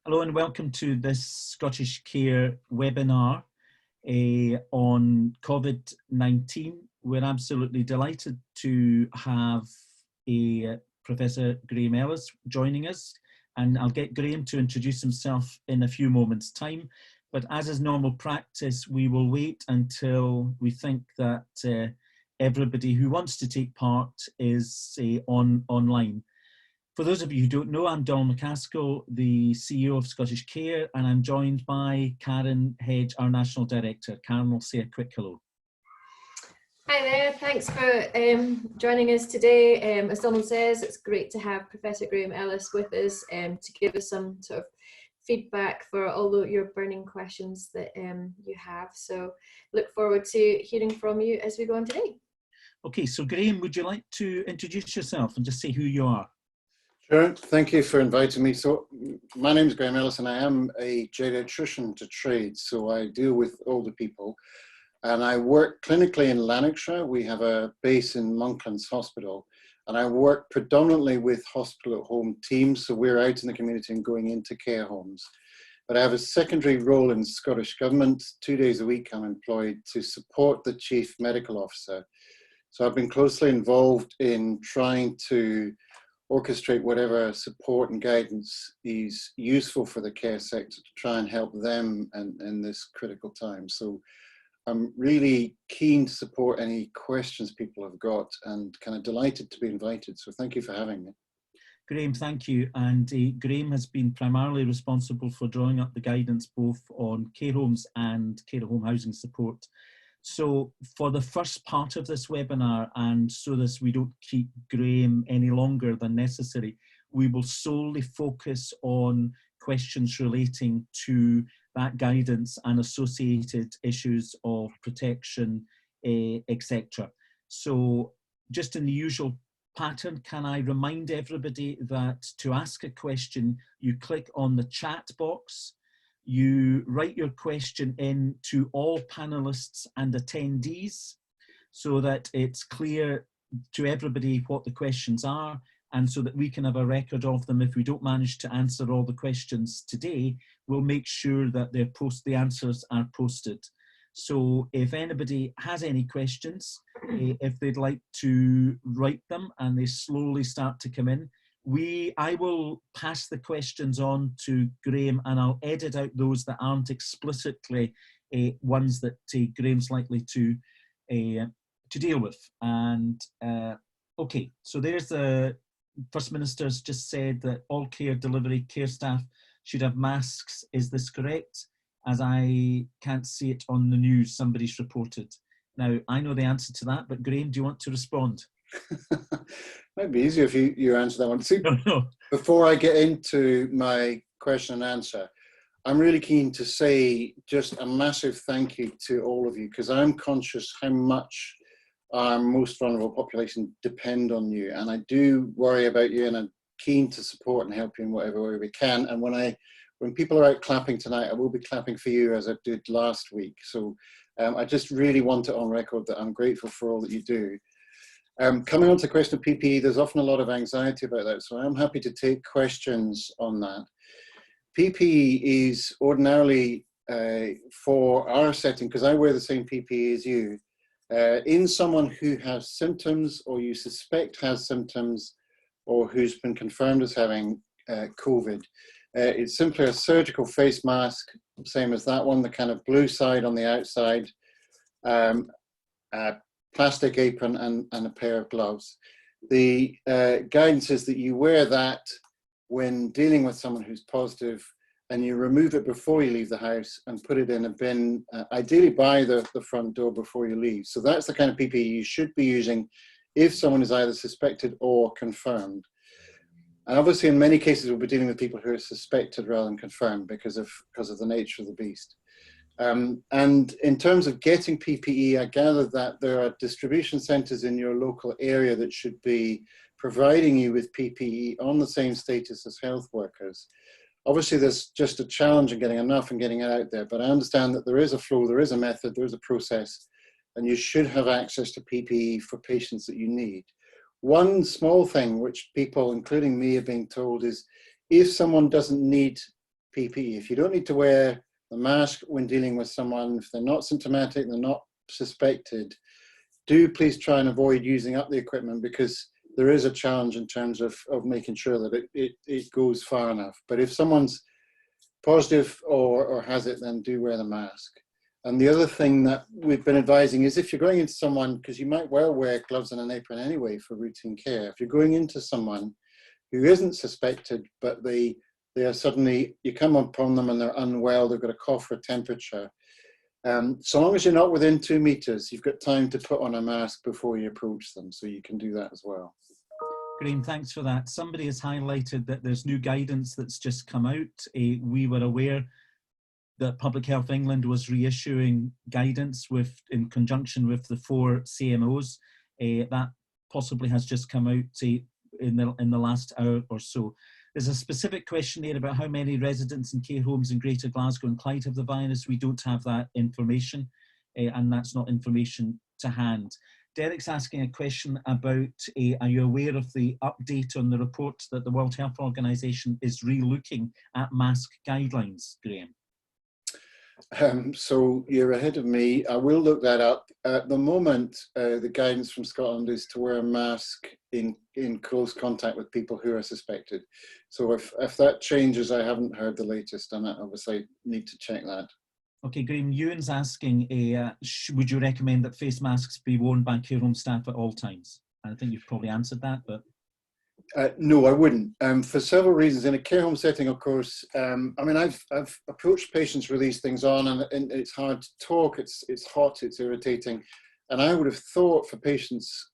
Hello and welcome to this Scottish Care webinar on COVID-19. We're absolutely delighted to have Professor Graham Ellis joining us, and I'll get Graham to introduce himself in a few moments' time. But as is normal practice, we will wait until we think that everybody who wants to take part is online. For those of you who don't know, I'm Donald McCaskill, the CEO of Scottish Care, and I'm joined by Karen Hedge, our National Director. Karen will say a quick hello. Hi there, thanks for joining us today. As Donald says, it's great to have Professor Graham Ellis with us to give us some sort of feedback for all your burning questions that you have. So look forward to hearing from you as we go on today. Okay, so Graham, would you like to introduce yourself and just say who you are? Sure, thank you for inviting me. So my name is Graham Ellis and I am a geriatrician to trade, so I deal with older people and I work clinically in Lanarkshire. We have a base in Monklands Hospital and I work predominantly with hospital at home teams, so we're out in the community and going into care homes. But I have a secondary role in Scottish Government. 2 days a week I'm employed to support the Chief Medical Officer. So I've been closely involved in trying to orchestrate whatever support and guidance is useful for the care sector to try and help them in this critical time. So I'm really keen to support any questions people have got and kind of delighted to be invited. So thank you for having me. Graham, thank you. And Graham has been primarily responsible for drawing up the guidance both on care homes and care home housing support. So for the first part of this webinar, and so that we don't keep Graham any longer than necessary, we will solely focus on questions relating to that guidance and associated issues of protection, etc. So just in the usual pattern, can I remind everybody that to ask a question, you click on the chat box, you write your question in to all panelists and attendees so that it's clear to everybody what the questions are and so that we can have a record of them. If we don't manage to answer all the questions today, we'll make sure that the answers are posted. So if anybody has any questions, if they'd like to write them and they slowly start to come in, I will pass the questions on to Graham and I'll edit out those that aren't explicitly ones that Graham's likely to deal with. And okay, so there's the First Minister's just said that all care delivery care staff should have masks. Is this correct? As I can't see it on the news, somebody's reported. Now, I know the answer to that, but Graham, do you want to respond? Might be easier if you answer that one. See, No. Before I get into my question and answer, I'm really keen to say just a massive thank you to all of you, because I'm conscious how much our most vulnerable population depend on you. And I do worry about you and I'm keen to support and help you in whatever way we can. And when people are out clapping tonight, I will be clapping for you as I did last week. So I just really want it on record that I'm grateful for all that you do. Coming on to the question of PPE, there's often a lot of anxiety about that, so I'm happy to take questions on that. PPE is ordinarily for our setting, because I wear the same PPE as you, in someone who has symptoms or you suspect has symptoms or who's been confirmed as having COVID. It's simply a surgical face mask, same as that one, the kind of blue side on the outside, plastic apron and a pair of gloves. The guidance is that you wear that when dealing with someone who's positive and you remove it before you leave the house and put it in a bin, ideally by the front door before you leave. So that's the kind of PPE you should be using if someone is either suspected or confirmed. And obviously in many cases we'll be dealing with people who are suspected rather than confirmed because of the nature of the beast. And in terms of getting PPE, I gather that there are distribution centres in your local area that should be providing you with PPE on the same status as health workers. Obviously, there's just a challenge in getting enough and getting it out there, but I understand that there is a flow, there is a method, there is a process, and you should have access to PPE for patients that you need. One small thing which people, including me, are being told is if someone doesn't need PPE. If you don't need to wear the mask when dealing with someone, if they're not symptomatic, they're not suspected, do please try and avoid using up the equipment, because there is a challenge in terms of making sure that it goes far enough. But if someone's positive or has it, then do wear the mask. And the other thing that we've been advising is, if you're going into someone, because you might well wear gloves and an apron anyway for routine care, if you're going into someone who isn't suspected, but they are suddenly, you come upon them and they're unwell, they've got a cough or temperature, so long as you're not within 2 meters, you've got time to put on a mask before you approach them, so you can do that as well. Graham, thanks for that. Somebody has highlighted that there's new guidance that's just come out. We were aware that Public Health England was reissuing guidance in conjunction with the 4 CMOs. That possibly has just come out in the last hour or so. There's a specific question here about how many residents in care homes in Greater Glasgow and Clyde have the virus. We don't have that information, and that's not information to hand. Derek's asking a question about, are you aware of the update on the report that the World Health Organization is re-looking at mask guidelines, Graham? So you're ahead of me. I will look that up. At the moment, the guidance from Scotland is to wear a mask in close contact with people who are suspected. So if that changes, I haven't heard the latest, and I obviously need to check that. Okay, Graham, Ewan's asking, would you recommend that face masks be worn by care home staff at all times? I think you've probably answered that, but... No, I wouldn't. For several reasons. In a care home setting, of course, I mean, I've approached patients with these things on, and it's hard to talk, it's hot, it's irritating. And I would have thought for patients,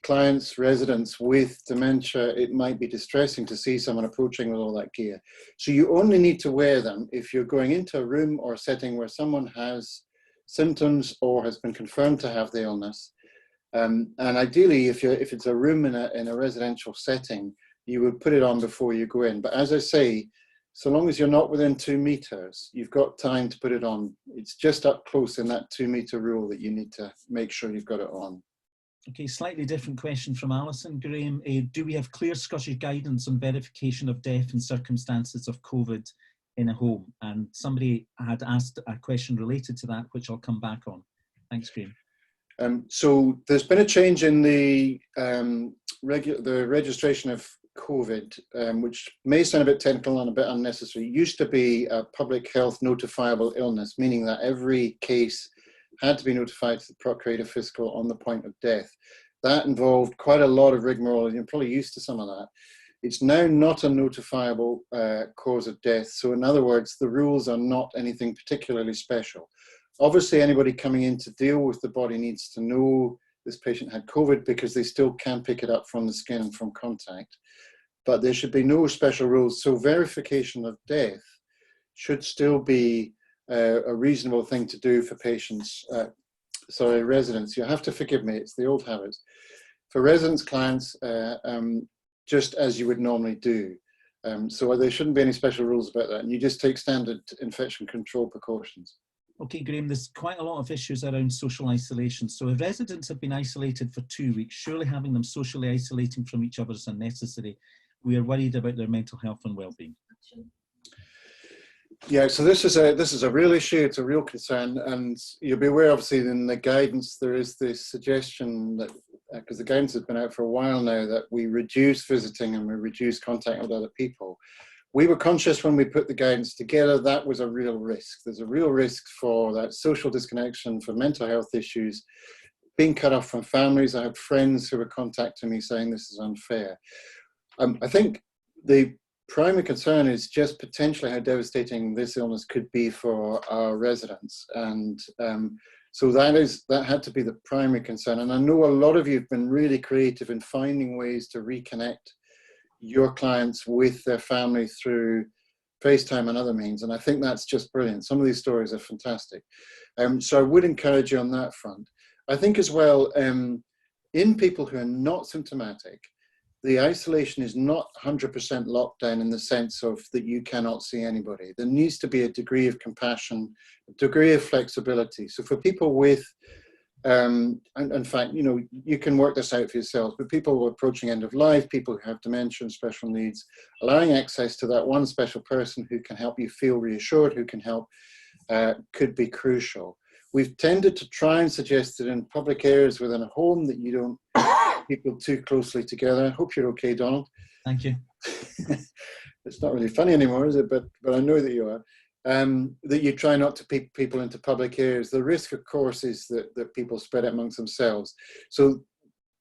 clients, residents with dementia, it might be distressing to see someone approaching with all that gear. So you only need to wear them if you're going into a room or a setting where someone has symptoms or has been confirmed to have the illness. And ideally, if it's a room in a residential setting, you would put it on before you go in. But as I say, so long as you're not within 2 meters, you've got time to put it on. It's just up close in that 2 meter rule that you need to make sure you've got it on. Okay, slightly different question from Alison. Graham, do we have clear Scottish guidance on verification of death in circumstances of COVID in a home? And somebody had asked a question related to that, which I'll come back on. Thanks, Graham. So there's been a change in the registration of COVID, which may sound a bit technical and a bit unnecessary. It used to be a public health notifiable illness, meaning that every case had to be notified to the Procurator Fiscal on the point of death. That involved quite a lot of rigmarole, and you're probably used to some of that. It's now not a notifiable cause of death. So in other words, the rules are not anything particularly special. Obviously, anybody coming in to deal with the body needs to know this patient had COVID, because they still can pick it up from the skin and from contact. But there should be no special rules. So verification of death should still be a reasonable thing to do for patients, residents. You have to forgive me, it's the old habits. For residents, clients, just as you would normally do. So there shouldn't be any special rules about that. And you just take standard infection control precautions. Okay, Graham, there's quite a lot of issues around social isolation. So if residents have been isolated for 2 weeks, surely having them socially isolating from each other is unnecessary. We are worried about their mental health and well-being. Yeah, so this is a real issue. It's a real concern, and you'll be aware, obviously, in the guidance there is this suggestion that, because the guidance has been out for a while now, that we reduce visiting and we reduce contact with other people. We were conscious when we put the guidance together that was a real risk. There's a real risk for that social disconnection, for mental health issues, being cut off from families. I had friends who were contacting me saying this is unfair. I think the primary concern is just potentially how devastating this illness could be for our residents. And so that had to be the primary concern. And I know a lot of you have been really creative in finding ways to reconnect your clients with their family through FaceTime and other means. And I think that's just brilliant. Some of these stories are fantastic. So I would encourage you on that front. I think as well, in people who are not symptomatic, the isolation is not 100% lockdown in the sense of that you cannot see anybody. There needs to be a degree of compassion, a degree of flexibility. So for people with And in fact, you know, you can work this out for yourselves, but people approaching end of life, people who have dementia and special needs, allowing access to that one special person who can help you feel reassured, who can help, could be crucial. We've tended to try and suggest that in public areas within a home that you don't put people too closely together. I hope you're okay, Donald. Thank you. It's not really funny anymore, is it? But I know that you are. That you try not to pick people into public areas. The risk, of course, is that people spread it amongst themselves. So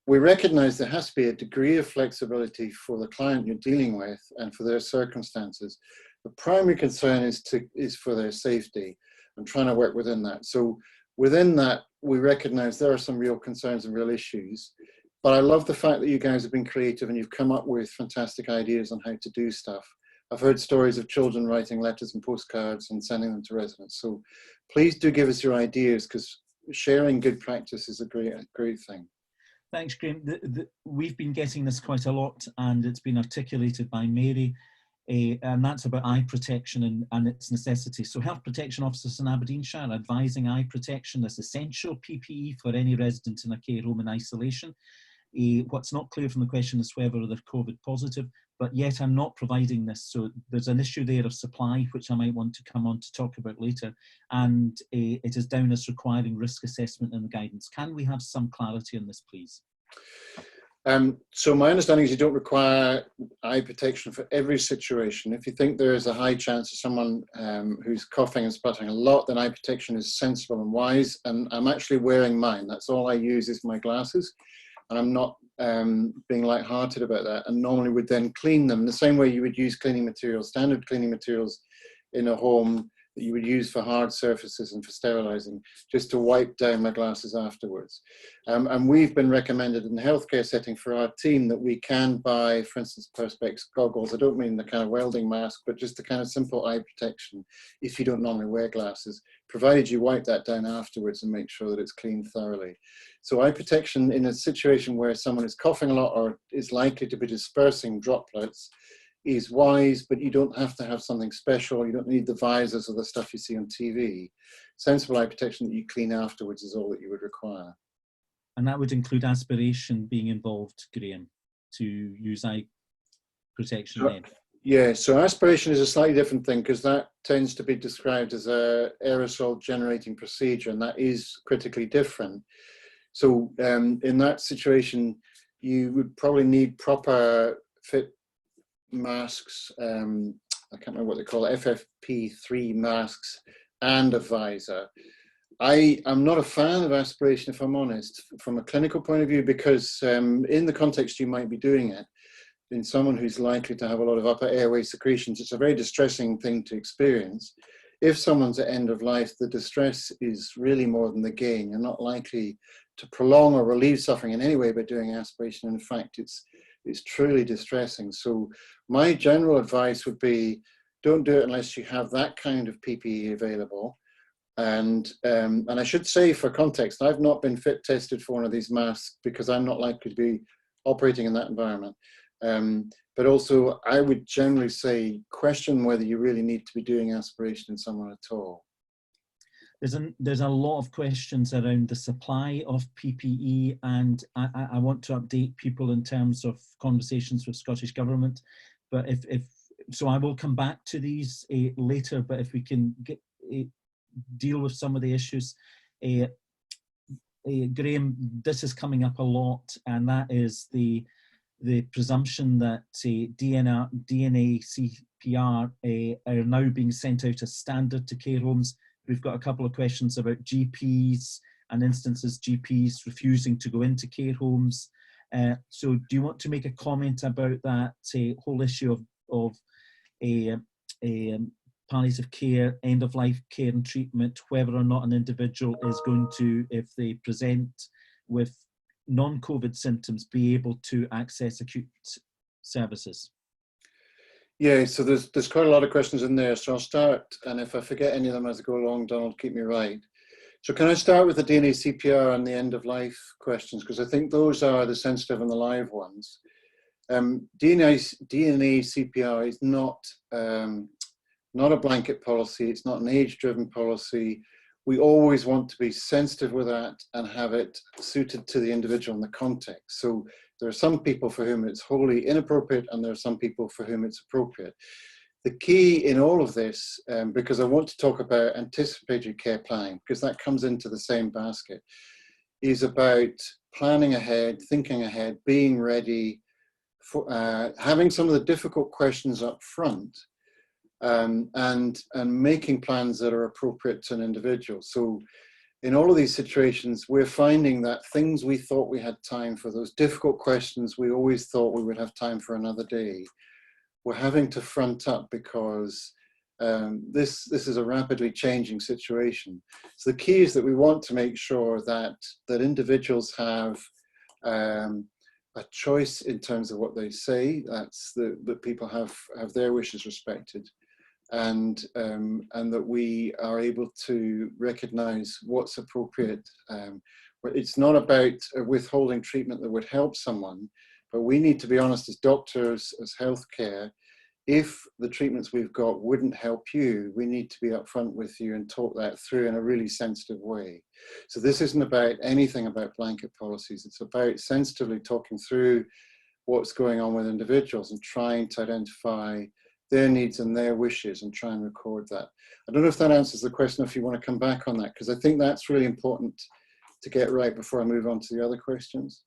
we recognize there has to be a degree of flexibility for the client you're dealing with and for their circumstances. The primary concern is for their safety and trying to work within that. So within that, we recognize there are some real concerns and real issues. But I love the fact that you guys have been creative and you've come up with fantastic ideas on how to do stuff. I've heard stories of children writing letters and postcards and sending them to residents. So please do give us your ideas, because sharing good practice is a great thing. Thanks, Graham. We've been getting this quite a lot, and it's been articulated by Mary, and that's about eye protection and its necessity. So health protection officers in Aberdeenshire advising eye protection is essential PPE for any resident in a care home in isolation. What's not clear from the question is whether they're COVID positive, but yet I'm not providing this. So there's an issue there of supply, which I might want to come on to talk about later. And it is down as requiring risk assessment in the guidance. Can we have some clarity on this, please? So my understanding is you don't require eye protection for every situation. If you think there is a high chance of someone who's coughing and sputtering a lot, then eye protection is sensible and wise. And I'm actually wearing mine. That's all I use is my glasses. And I'm not being lighthearted about that, and normally would then clean them the same way you would use cleaning materials, standard cleaning materials in a home that you would use for hard surfaces and for sterilizing, just to wipe down my glasses afterwards. And we've been recommended in the healthcare setting for our team that we can buy, for instance, Perspex goggles. I don't mean the kind of welding mask, but just the kind of simple eye protection if you don't normally wear glasses, provided you wipe that down afterwards and make sure that it's cleaned thoroughly. So eye protection in a situation where someone is coughing a lot or is likely to be dispersing droplets is wise, but you don't have to have something special. You don't need the visors or the stuff you see on TV. Sensible eye protection that you clean afterwards is all that you would require. And that would include aspiration being involved, Graham, to use eye protection then? Yeah, so aspiration is a slightly different thing, because that tends to be described as a aerosol generating procedure, and that is critically different. So in that situation, you would probably need proper fit masks. I can't remember what they call it, FFP3 masks, and a visor. I am not a fan of aspiration, if I'm honest, from a clinical point of view, because in the context you might be doing it, in someone who's likely to have a lot of upper airway secretions, it's a very distressing thing to experience. If someone's at end of life, the distress is really more than the gain. You're not likely to prolong or relieve suffering in any way by doing aspiration. In fact, it's truly distressing. So my general advice would be, don't do it unless you have that kind of PPE available. And I should say, for context, I've not been fit tested for one of these masks because I'm not likely to be operating in that environment. But also, I would generally say, question whether you really need to be doing aspiration in someone at all. There's a lot of questions around the supply of PPE, and I want to update people in terms of conversations with Scottish Government. But so I will come back to these later, but if we can deal with some of the issues. Graham, this is coming up a lot, and that is the presumption that DNA CPR are now being sent out as standard to care homes. We've got a couple of questions about GPs and instances GPs refusing to go into care homes. So do you want to make a comment about that whole issue of palliative care, end-of-life care and treatment, whether or not an individual is going to, if they present with non-COVID symptoms, be able to access acute services? Yeah, so there's quite a lot of questions in there. So I'll start, and if I forget any of them as I go along, Donald, keep me right. So can I start with the DNA CPR and the end-of-life questions? Because I think those are the sensitive and the live ones. DNA CPR is not a blanket policy. It's not an age-driven policy. we always want to be sensitive with that and have it suited to the individual and the context. So there are some people for whom it's wholly inappropriate, and there are some people for whom it's appropriate. The key in all of this, because I want to talk about anticipatory care planning, because that comes into the same basket, is about planning ahead, thinking ahead, being ready, for, having some of the difficult questions up front, and making plans that are appropriate to an individual. So in all of these situations, we're finding that things we thought we had time for, those difficult questions we always thought we would have time for another day, we're having to front up because this is a rapidly changing situation. So the key is that we want to make sure that individuals have a choice in terms of what they say. That's that people have their wishes respected, and that we are able to recognise what's appropriate. It's not about withholding treatment that would help someone, but we need to be honest as doctors, as healthcare. If the treatments we've got wouldn't help you, we need to be upfront with you and talk that through in a really sensitive way. So this isn't about anything about blanket policies. It's about sensitively talking through what's going on with individuals and trying to identify their needs and their wishes and try and record that. I don't know if that answers the question, if you want to come back on that, because I think that's really important to get right before I move on to the other questions.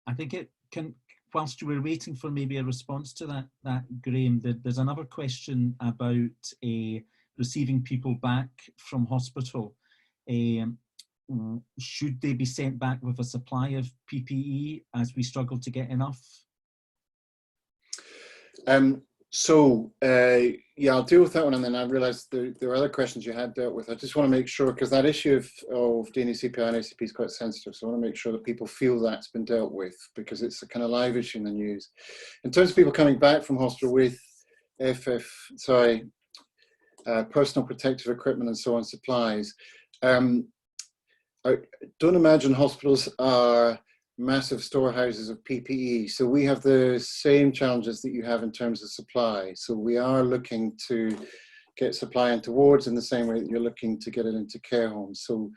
I think it can, whilst you were waiting for maybe a response to that Graham, there's another question about receiving people back from hospital. Should they be sent back with a supply of PPE as we struggle to get enough? Yeah, I'll deal with that one, and then I realised there are other questions you had dealt with. I just want to make sure, because that issue of DNA CPI and ACP is quite sensitive, so I want to make sure that people feel that's been dealt with, because it's a kind of live issue in the news. In terms of people coming back from hospital with personal protective equipment and so on, supplies, I don't imagine hospitals are massive storehouses of PPE. So we have the same challenges that you have in terms of supply. So we are looking to get supply into wards in the same way that you're looking to get it into care homes. So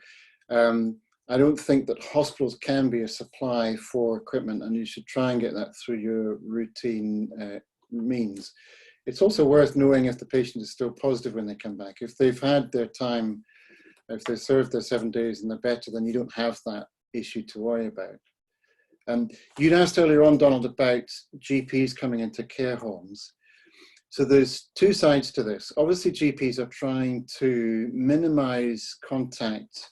I don't think that hospitals can be a supply for equipment, and you should try and get that through your routine means. It's also worth knowing if the patient is still positive when they come back. If they've had their time, if they served their 7 days and they're better, then you don't have that issue to worry about. You'd asked earlier on, Donald, about GPs coming into care homes. So there's two sides to this. Obviously, GPs are trying to minimize contact,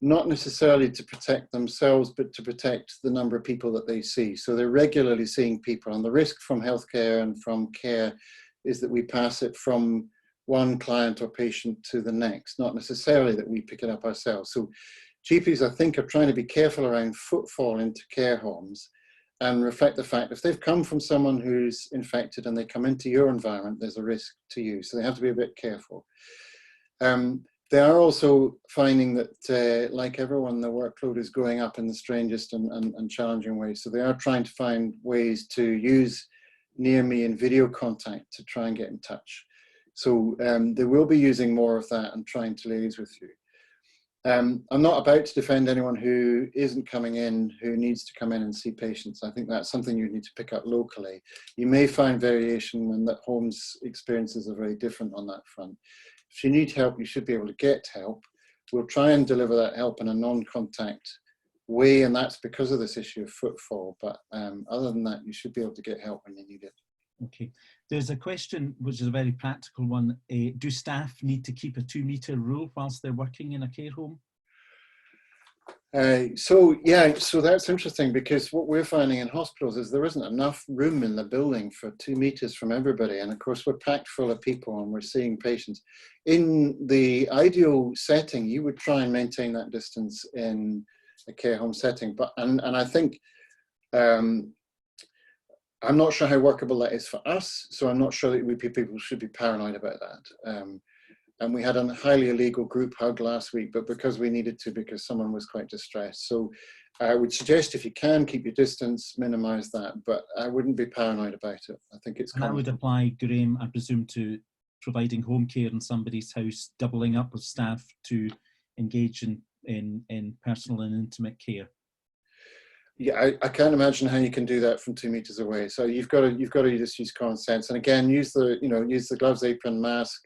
not necessarily to protect themselves, but to protect the number of people that they see. So they're regularly seeing people, and the risk from healthcare and from care is that we pass it from one client or patient to the next, not necessarily that we pick it up ourselves. So GPs, I think, are trying to be careful around footfall into care homes and reflect the fact if they've come from someone who's infected and they come into your environment, there's a risk to you. So they have to be a bit careful. They are also finding that, like everyone, the workload is going up in the strangest and challenging ways. So they are trying to find ways to use near me and video contact to try and get in touch. So they will be using more of that and trying to liaise with you. I'm not about to defend anyone who isn't coming in, who needs to come in and see patients. I think that's something you need to pick up locally. You may find variation when that home's experiences are very different on that front. If you need help, you should be able to get help. We'll try and deliver that help in a non-contact way, and that's because of this issue of footfall. But other than that, you should be able to get help when you need it. Okay. There's a question, which is a very practical one. Do staff need to keep a 2-metre rule whilst they're working in a care home? So that's interesting, because what we're finding in hospitals is there isn't enough room in the building for 2 meters from everybody. And of course, we're packed full of people and we're seeing patients. In the ideal setting, you would try and maintain that distance in a care home setting. But and I think I'm not sure how workable that is for us. So I'm not sure that people should be paranoid about that. And we had a highly illegal group hug last week, but because we needed to, because someone was quite distressed. So I would suggest if you can keep your distance, minimise that, but I wouldn't be paranoid about it. I think it's And that would apply, Graham, I presume, to providing home care in somebody's house, doubling up with staff to engage in personal and intimate care. Yeah, I can't imagine how you can do that from 2 meters away. So you've got to just use common sense. And again, use the gloves, apron, mask,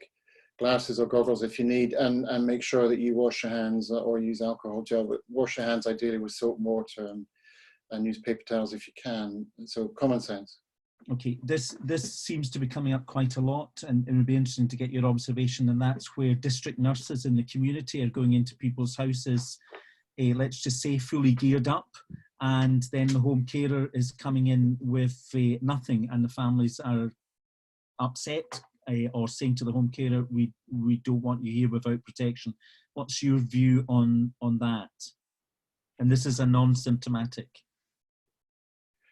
glasses or goggles if you need, and make sure that you wash your hands or use alcohol gel, but wash your hands ideally with soap and water, and use paper towels if you can. So common sense. Okay, this seems to be coming up quite a lot, and it would be interesting to get your observation, and that's where district nurses in the community are going into people's houses, let's just say fully geared up, and then the home carer is coming in with nothing, and the families are upset or saying to the home carer, we don't want you here without protection. What's your view on that? And this is a non-symptomatic.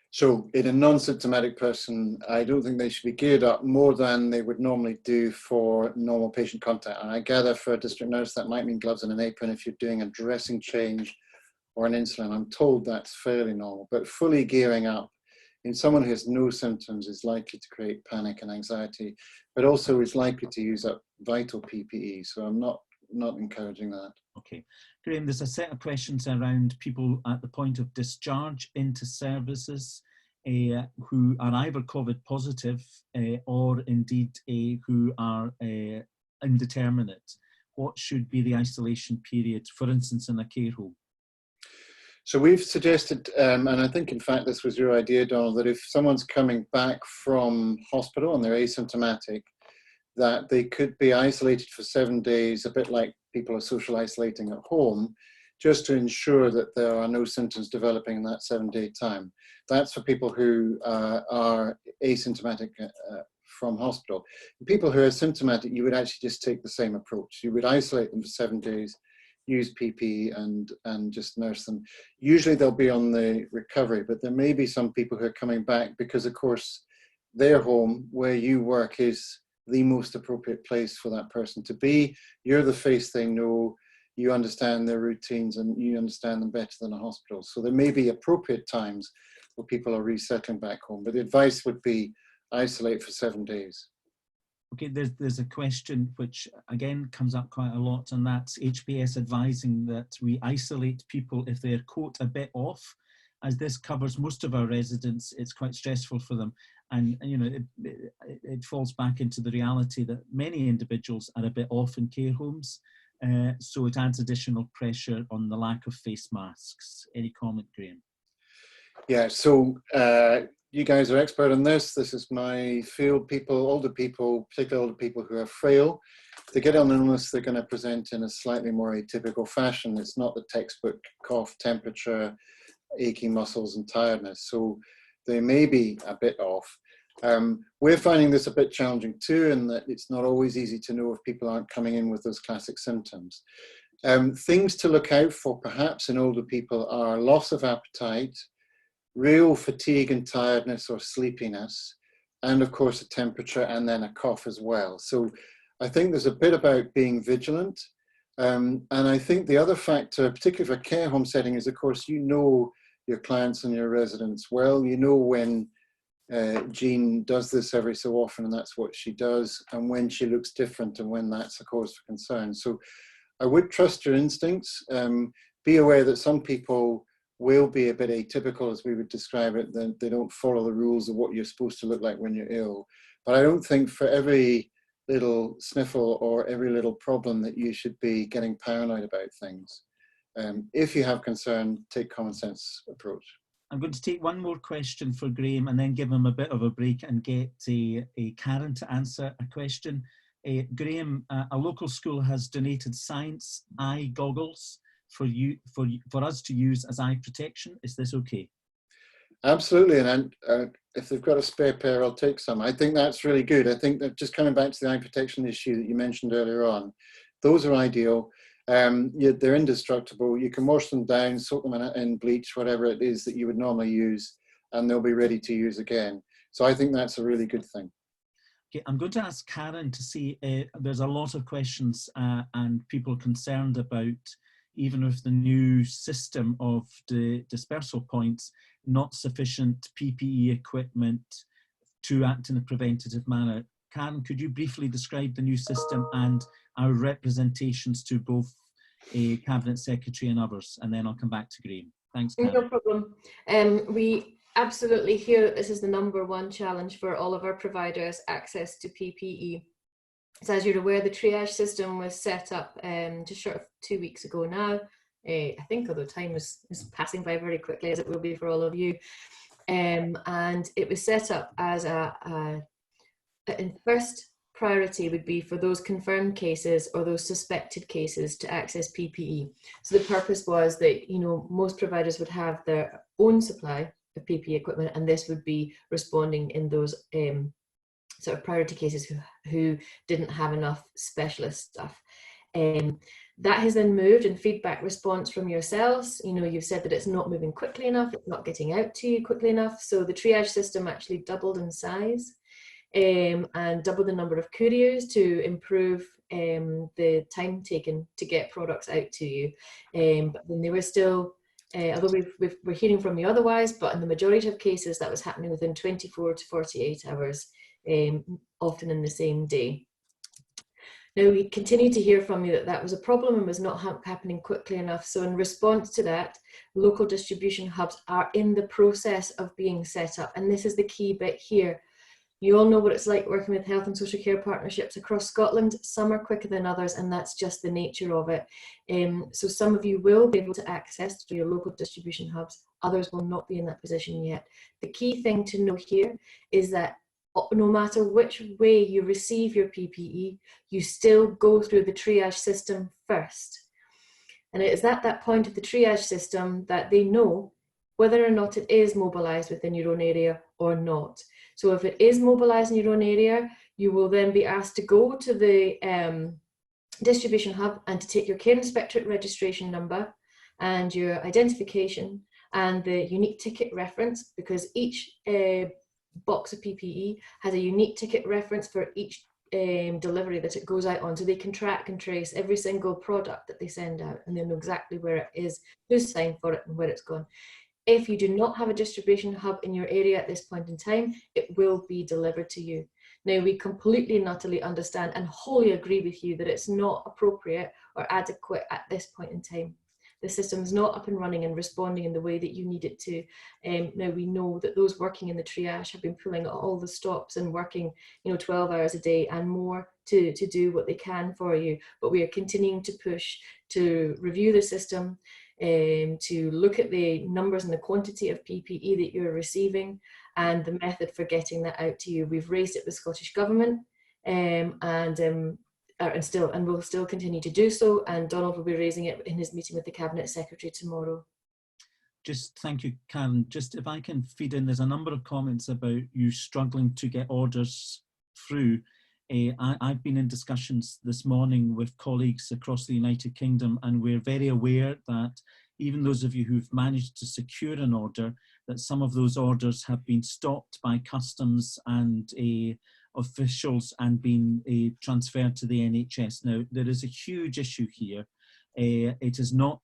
So in a non-symptomatic person, I don't think they should be geared up more than they would normally do for normal patient contact. And I gather for a district nurse, that might mean gloves and an apron if you're doing a dressing change or an insulin. I'm told that's fairly normal, but fully gearing up in someone who has no symptoms is likely to create panic and anxiety, but also is likely to use up vital PPE. So I'm not encouraging that. Okay. Graham, there's a set of questions around people at the point of discharge into services who are either COVID positive or indeed who are indeterminate. What should be the isolation period, for instance, in a care home? So we've suggested, and I think in fact this was your idea, Donald, that if someone's coming back from hospital and they're asymptomatic, that they could be isolated for 7 days, a bit like people are social isolating at home, just to ensure that there are no symptoms developing in that 7-day time. That's for people who are asymptomatic from hospital. People who are symptomatic, you would actually just take the same approach. You would isolate them for 7 days, use PPE and just nurse them. Usually they'll be on the recovery, but there may be some people who are coming back because, of course, their home where you work is the most appropriate place for that person to be. You're the face they know, you understand their routines and you understand them better than a hospital. So there may be appropriate times where people are resettling back home, but the advice would be isolate for 7 days. Okay, there's a question which again comes up quite a lot, and that's HPS advising that we isolate people if they're coat a bit off. As this covers most of our residents, it's quite stressful for them. And you know, it falls back into the reality that many individuals are a bit off in care homes. So it adds additional pressure on the lack of face masks. Any comment, Graham? Yeah, so you guys are expert on this. This is my field. Older people, particularly older people who are frail, if they get an illness, they're going to present in a slightly more atypical fashion. It's not the textbook cough, temperature, aching muscles and tiredness. So they may be a bit off. We're finding this a bit challenging too, in that it's not always easy to know if people aren't coming in with those classic symptoms. Things to look out for perhaps in older people are loss of appetite, real fatigue and tiredness or sleepiness, and of course a temperature and then a cough as well. So I think there's a bit about being vigilant. And I think the other factor, particularly for a care home setting, is of course you know your clients and your residents well. You know when Jean does this every so often and that's what she does, and when she looks different and when that's a cause for concern. So I would trust your instincts. Be aware that some people will be a bit atypical, as we would describe it. They don't follow the rules of what you're supposed to look like when you're ill. But I don't think for every little sniffle or every little problem that you should be getting paranoid about things. If you have concern, take common sense approach. I'm going to take one more question for Graham and then give him a bit of a break and get a Karen to answer a question. Graham, a local school has donated science eye goggles for us to use as eye protection. Is this okay? Absolutely, and if they've got a spare pair, I'll take some. I think that's really good. I think that just coming back to the eye protection issue that you mentioned earlier on, those are ideal. They're indestructible. You can wash them down, soak them in bleach, whatever it is that you would normally use, and they'll be ready to use again. So I think that's a really good thing. Okay, I'm going to ask Karen to see, there's a lot of questions and people concerned about even with the new system of the dispersal points, not sufficient PPE equipment to act in a preventative manner. Karen, could you briefly describe the new system and our representations to both a Cabinet Secretary and others, and then I'll come back to Graham. Thanks, Karen. No problem. We absolutely hear that this is the #1 challenge for all of our providers, access to PPE. So as you're aware, the triage system was set up just short of 2 weeks ago now. I think, although time is passing by very quickly, as it will be for all of you. And it was set up as first priority would be for those confirmed cases or those suspected cases to access PPE. So the purpose was that, you know, most providers would have their own supply of PPE equipment, and this would be responding in those sort of priority cases who didn't have enough specialist stuff. That has then moved, and feedback response from yourselves, you know, you've said that it's not moving quickly enough, it's not getting out to you quickly enough. So the triage system actually doubled in size. And double the number of couriers to improve the time taken to get products out to you. But then they were still, although we're hearing from you otherwise, but in the majority of cases that was happening within 24 to 48 hours, often in the same day. Now, we continue to hear from you that that was a problem and was not happening quickly enough. So in response to that, local distribution hubs are in the process of being set up. And this is the key bit here. You all know what it's like working with health and social care partnerships across Scotland. Some are quicker than others, and that's just the nature of it. So some of you will be able to access through your local distribution hubs. Others will not be in that position yet. The key thing to know here is that no matter which way you receive your PPE, you still go through the triage system first. And it is at that point of the triage system that they know whether or not it is mobilised within your own area or not. So if it is mobilised in your own area, you will then be asked to go to the distribution hub and to take your Care Inspectorate registration number and your identification and the unique ticket reference, because each box of PPE has a unique ticket reference for each delivery that it goes out on, so they can track and trace every single product that they send out, and they know exactly where it is, who's signed for it, and where it's gone. If you do not have a distribution hub in your area at this point in time, it will be delivered to you. Now, we completely and utterly understand and wholly agree with you that it's not appropriate or adequate at this point in time. The system is not up and running and responding in the way that you need it to. Now, we know that those working in the triage have been pulling all the stops and working, you know, 12 hours a day and more to do what they can for you. But we are continuing to push to review the system, to look at the numbers and the quantity of PPE that you're receiving and the method for getting that out to you. We've raised it with Scottish Government and will still continue to do so, and Donald will be raising it in his meeting with the Cabinet Secretary tomorrow. Just thank you, Karen. Just if I can feed in, there's a number of comments about you struggling to get orders through. I've been in discussions this morning with colleagues across the United Kingdom, and we're very aware that even those of you who've managed to secure an order, that some of those orders have been stopped by customs and officials and been transferred to the NHS. Now, there is a huge issue here. It is not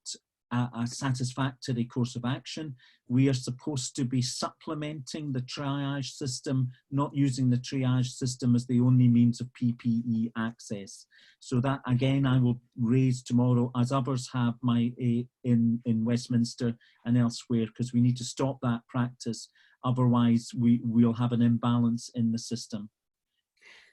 a satisfactory course of action. We are supposed to be supplementing the triage system, not using the triage system as the only means of PPE access. So that, again, I will raise tomorrow, as others have in Westminster and elsewhere, because we need to stop that practice. Otherwise, we'll have an imbalance in the system.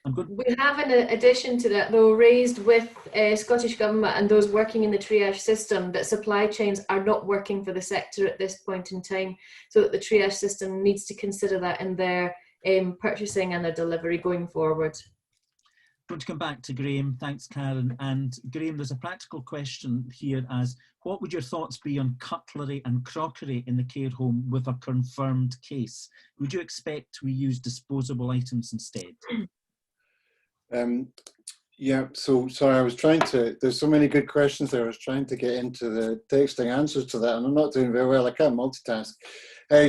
We have, in addition to that, though, raised with Scottish Government and those working in the triage system that supply chains are not working for the sector at this point in time, so that the triage system needs to consider that in their purchasing and their delivery going forward. I'm going to come back to Graham. Thanks, Karen. And Graham, there's a practical question here as, what would your thoughts be on cutlery and crockery in the care home with a confirmed case? Would you expect we use disposable items instead? Yeah, so sorry, I was trying to, there's so many good questions there. I was trying to get into the texting answers to that, and I'm not doing very well. I can't multitask.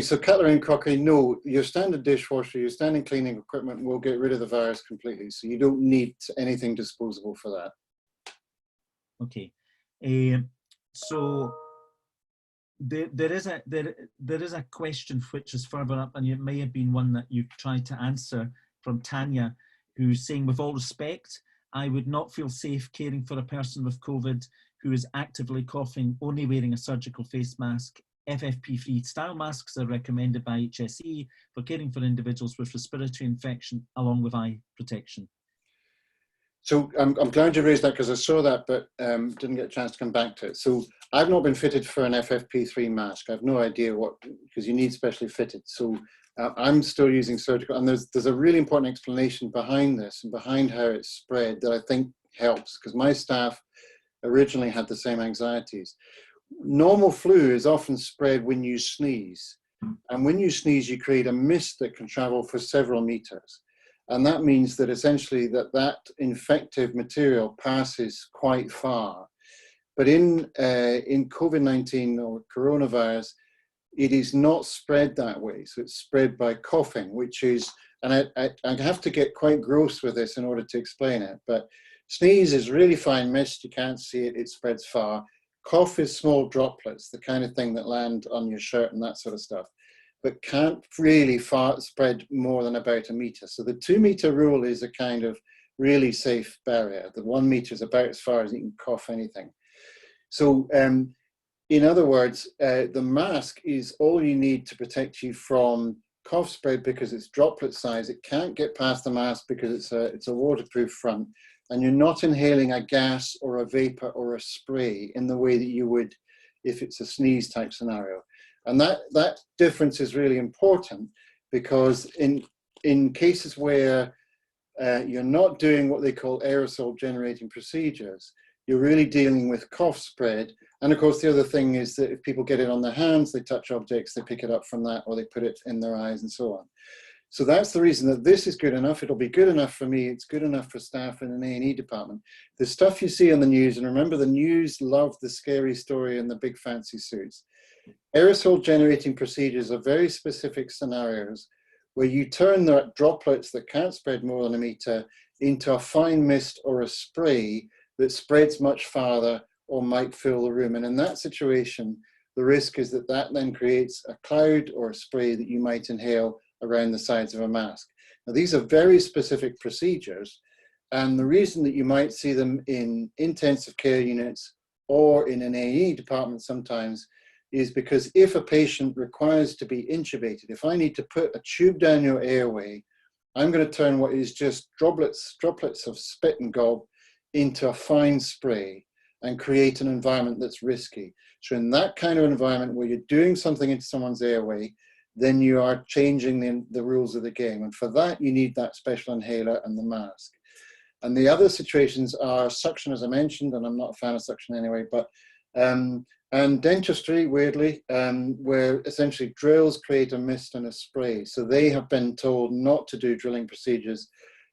So cutlery and crockery, no, your standard dishwasher, your standard cleaning equipment will get rid of the virus completely. So you don't need anything disposable for that. Okay. So there is a question which is further up, and it may have been one that you've tried to answer, from Tanya, who's saying, with all respect, I would not feel safe caring for a person with COVID who is actively coughing, only wearing a surgical face mask. FFP3 style masks are recommended by HSE for caring for individuals with respiratory infection, along with eye protection. So I'm glad you raised that, because I saw that, but didn't get a chance to come back to it. So I've not been fitted for an FFP3 mask. I have no idea what, because you need specially fitted. So I'm still using surgical, and there's a really important explanation behind this and behind how it's spread that I think helps, because my staff originally had the same anxieties. Normal flu is often spread when you sneeze. And when you sneeze, you create a mist that can travel for several meters. And that means that essentially that infective material passes quite far. But in COVID-19 or coronavirus, it is not spread that way. So it's spread by coughing, which is, and I have to get quite gross with this in order to explain it, but sneeze is really fine mist, you can't see it, it spreads far. Cough is small droplets, the kind of thing that land on your shirt and that sort of stuff, but can't really spread more than about a meter. So the 2 meter rule is a kind of really safe barrier. The 1 meter is about as far as you can cough anything. So in other words, the mask is all you need to protect you from cough spread, because it's droplet size. It can't get past the mask because it's a waterproof front, and you're not inhaling a gas or a vapor or a spray in the way that you would if it's a sneeze type scenario. And that difference is really important, because in cases where you're not doing what they call aerosol generating procedures, you're really dealing with cough spread. And of course, the other thing is that if people get it on their hands, they touch objects, they pick it up from that, or they put it in their eyes and so on. So that's the reason that this is good enough. It'll be good enough for me. It's good enough for staff in an A&E department. The stuff you see on the news, and remember, the news love the scary story and the big fancy suits. Aerosol generating procedures are very specific scenarios where you turn the droplets that can't spread more than a meter into a fine mist or a spray that spreads much farther or might fill the room. And in that situation, the risk is that that then creates a cloud or a spray that you might inhale around the sides of a mask. Now, these are very specific procedures, and the reason that you might see them in intensive care units or in an A&E department sometimes is because if a patient requires to be intubated, if I need to put a tube down your airway, I'm going to turn what is just droplets of spit and gob into a fine spray and create an environment that's risky. So in that kind of environment where you're doing something into someone's airway, then you are changing the rules of the game. And for that, you need that special inhaler and the mask. And the other situations are suction, as I mentioned, and I'm not a fan of suction anyway, but and dentistry, weirdly, where essentially drills create a mist and a spray. So they have been told not to do drilling procedures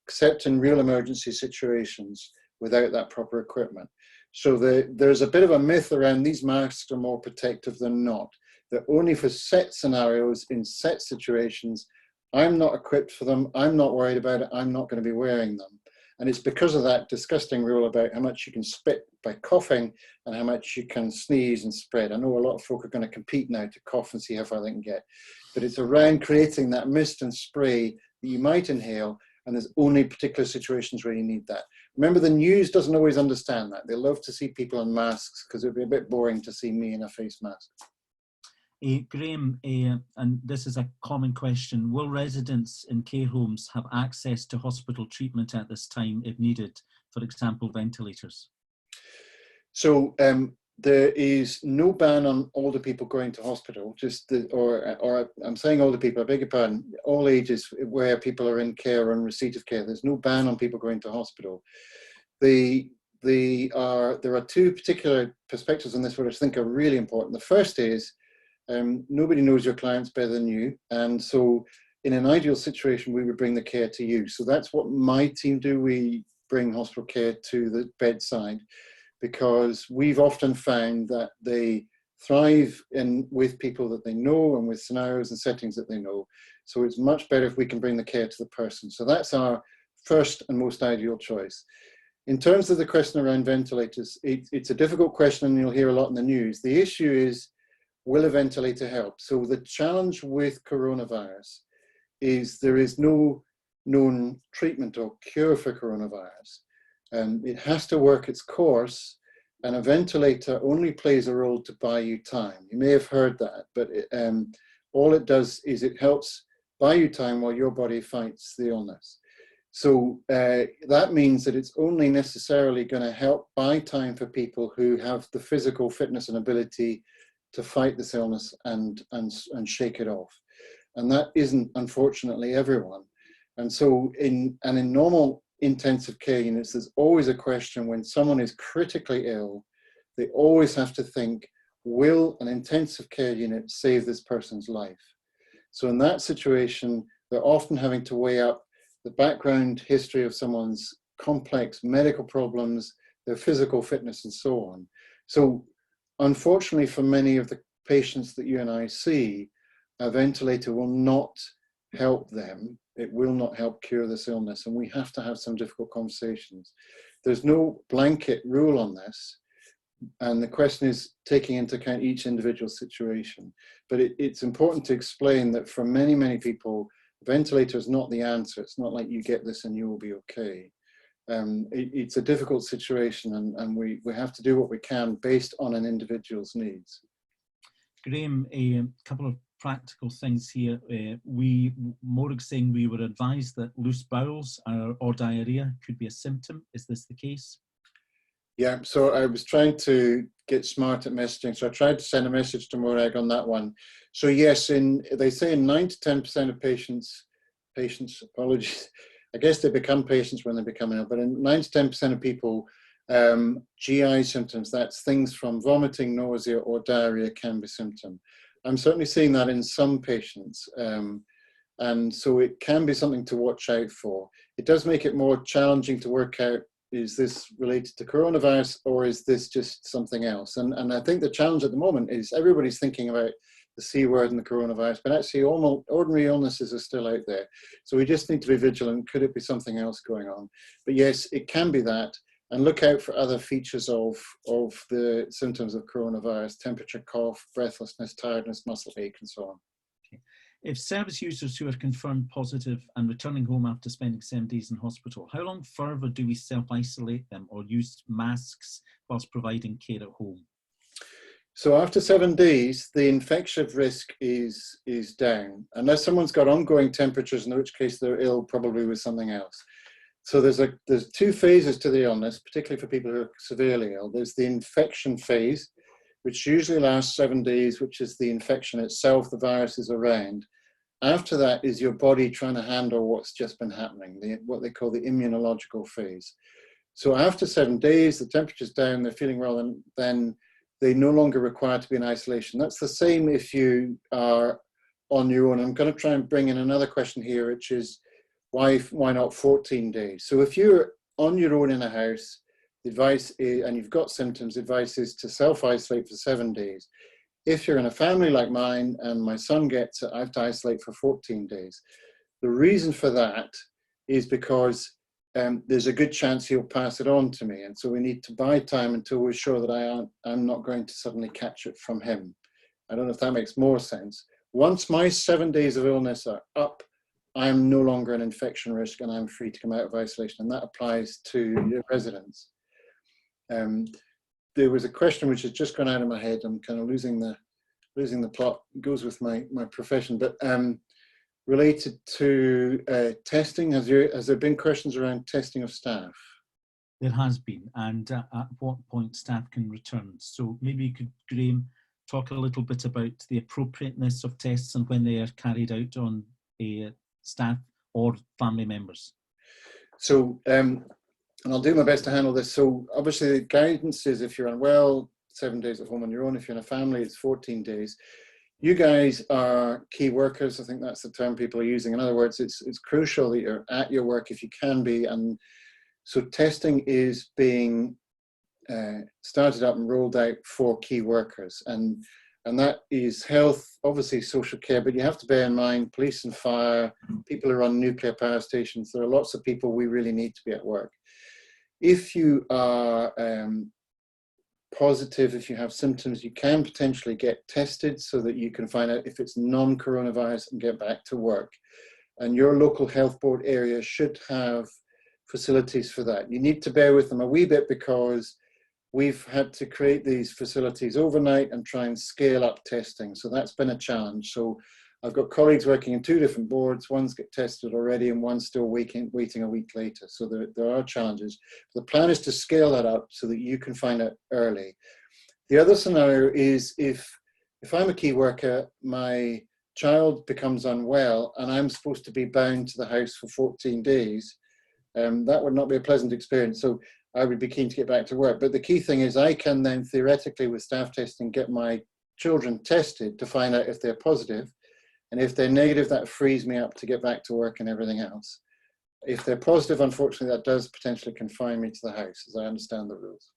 except in real emergency situations without that proper equipment. So there's a bit of a myth around these masks are more protective than not. They're only for set scenarios, in set situations. I'm not equipped for them. I'm not worried about it. I'm not going to be wearing them. And it's because of that disgusting rule about how much you can spit by coughing and how much you can sneeze and spread. I know a lot of folk are going to compete now to cough and see how far they can get. But it's around creating that mist and spray that you might inhale, and there's only particular situations where you need that. Remember, the news doesn't always understand that. They love to see people in masks because it would be a bit boring to see me in a face mask. Graham, and this is a common question, will residents in care homes have access to hospital treatment at this time if needed, for example, ventilators? So there is no ban on older people going to hospital, or I'm saying older people, I beg your pardon, all ages where people are in care or in receipt of care. There's no ban on people going to hospital. There are two particular perspectives on this which I think are really important. The first is, nobody knows your clients better than you, and so in an ideal situation we would bring the care to you. So that's what my team do. We bring hospital care to the bedside because we've often found that they thrive with people that they know and with scenarios and settings that they know. So it's much better if we can bring the care to the person. So that's our first and most ideal choice. in terms of the question around ventilators, it's a difficult question and you'll hear a lot in the news. The issue is, will a ventilator help? So the challenge with coronavirus is there is no known treatment or cure for coronavirus. It has to work its course, and a ventilator only plays a role to buy you time. You may have heard that, but all it does is it helps buy you time while your body fights the illness. So that means that it's only necessarily going to help buy time for people who have the physical fitness and ability to fight this illness and shake it off. And that isn't, unfortunately, everyone. And so in normal intensive care units, there's always a question when someone is critically ill, they always have to think, will an intensive care unit save this person's life? So in that situation, they're often having to weigh up the background history of someone's complex medical problems, their physical fitness, and so on. So unfortunately, for many of the patients that you and I see, a ventilator will not help them. It will not help cure this illness, and we have to have some difficult conversations. There's no blanket rule on this, and the question is taking into account each individual situation. But it's important to explain that for many, many people, ventilator is not the answer. It's not like you get this and you will be okay. It's a difficult situation, and we have to do what we can based on an individual's needs. Graham, a couple of practical things here. Morag saying we were advised that loose bowels or diarrhea could be a symptom. Is this the case? Yeah, so I was trying to get smart at messaging, so I tried to send a message to Morag on that one. So yes, they say in 9 to 10% of patients, apologies, I guess they become patients when they become ill, but in 9 to 10% of people, GI symptoms, that's things from vomiting, nausea, or diarrhea, can be symptom. I'm certainly seeing that in some patients, and so it can be something to watch out for. It does make it more challenging to work out, is this related to coronavirus or is this just something else? And I think the challenge at the moment is everybody's thinking about the C word and the coronavirus, but actually ordinary illnesses are still out there. So we just need to be vigilant. Could it be something else going on? But yes, it can be that. And look out for other features of the symptoms of coronavirus: temperature, cough, breathlessness, tiredness, muscle ache, and so on. Okay. If service users who are confirmed positive and returning home after spending 7 days in hospital, how long further do we self-isolate them or use masks whilst providing care at home? So after 7 days, the infection risk is down, unless someone's got ongoing temperatures, in which case they're ill, probably with something else. So there's 2 phases to the illness, particularly for people who are severely ill. There's the infection phase, which usually lasts 7 days, which is the infection itself, the virus is around. After that is your body trying to handle what's just been happening, what they call the immunological phase. So after 7 days, the temperature's down, they're feeling well, and then they no longer require to be in isolation. That's the same if you are on your own. I'm going to try and bring in another question here, which is why not 14 days? So if you're on your own in a house, the advice is, and you've got symptoms, the advice is to self-isolate for 7 days. If you're in a family like mine and my son gets it, I have to isolate for 14 days. The reason for that is because there's a good chance he'll pass it on to me. And so we need to buy time until we're sure that I'm not going to suddenly catch it from him. I don't know if that makes more sense. Once my 7 days of illness are up, I'm no longer an infection risk and I'm free to come out of isolation. And that applies to your residents. There was a question which has just gone out of my head. I'm kind of losing the plot. It goes with my profession, but related to testing. Has there been questions around testing of staff? There has been, and at what point staff can return. So maybe you could, Graham, talk a little bit about the appropriateness of tests and when they are carried out on staff or family members. So, and I'll do my best to handle this. So obviously the guidance is if you're unwell, 7 days at home on your own. If you're in a family, it's 14 days. You guys are key workers. I think that's the term people are using. In other words, it's crucial that you're at your work if you can be. And so testing is being started up and rolled out for key workers. And that is health, obviously social care, but you have to bear in mind police and fire, people who run nuclear power stations. There are lots of people we really need to be at work. if you are positive, if you have symptoms, you can potentially get tested so that you can find out if it's non-coronavirus and get back to work. And your local health board area should have facilities for that. You need to bear with them a wee bit because we've had to create these facilities overnight and try and scale up testing. So that's been a challenge. So I've got colleagues working in 2 different boards. One's got tested already and one's still waiting a week later. So there are challenges. The plan is to scale that up so that you can find out early. The other scenario is if I'm a key worker, my child becomes unwell and I'm supposed to be bound to the house for 14 days, that would not be a pleasant experience. So I would be keen to get back to work. But the key thing is I can then theoretically with staff testing get my children tested to find out if they're positive. And if they're negative, that frees me up to get back to work and everything else. If they're positive, unfortunately, that does potentially confine me to the house, as I understand the rules.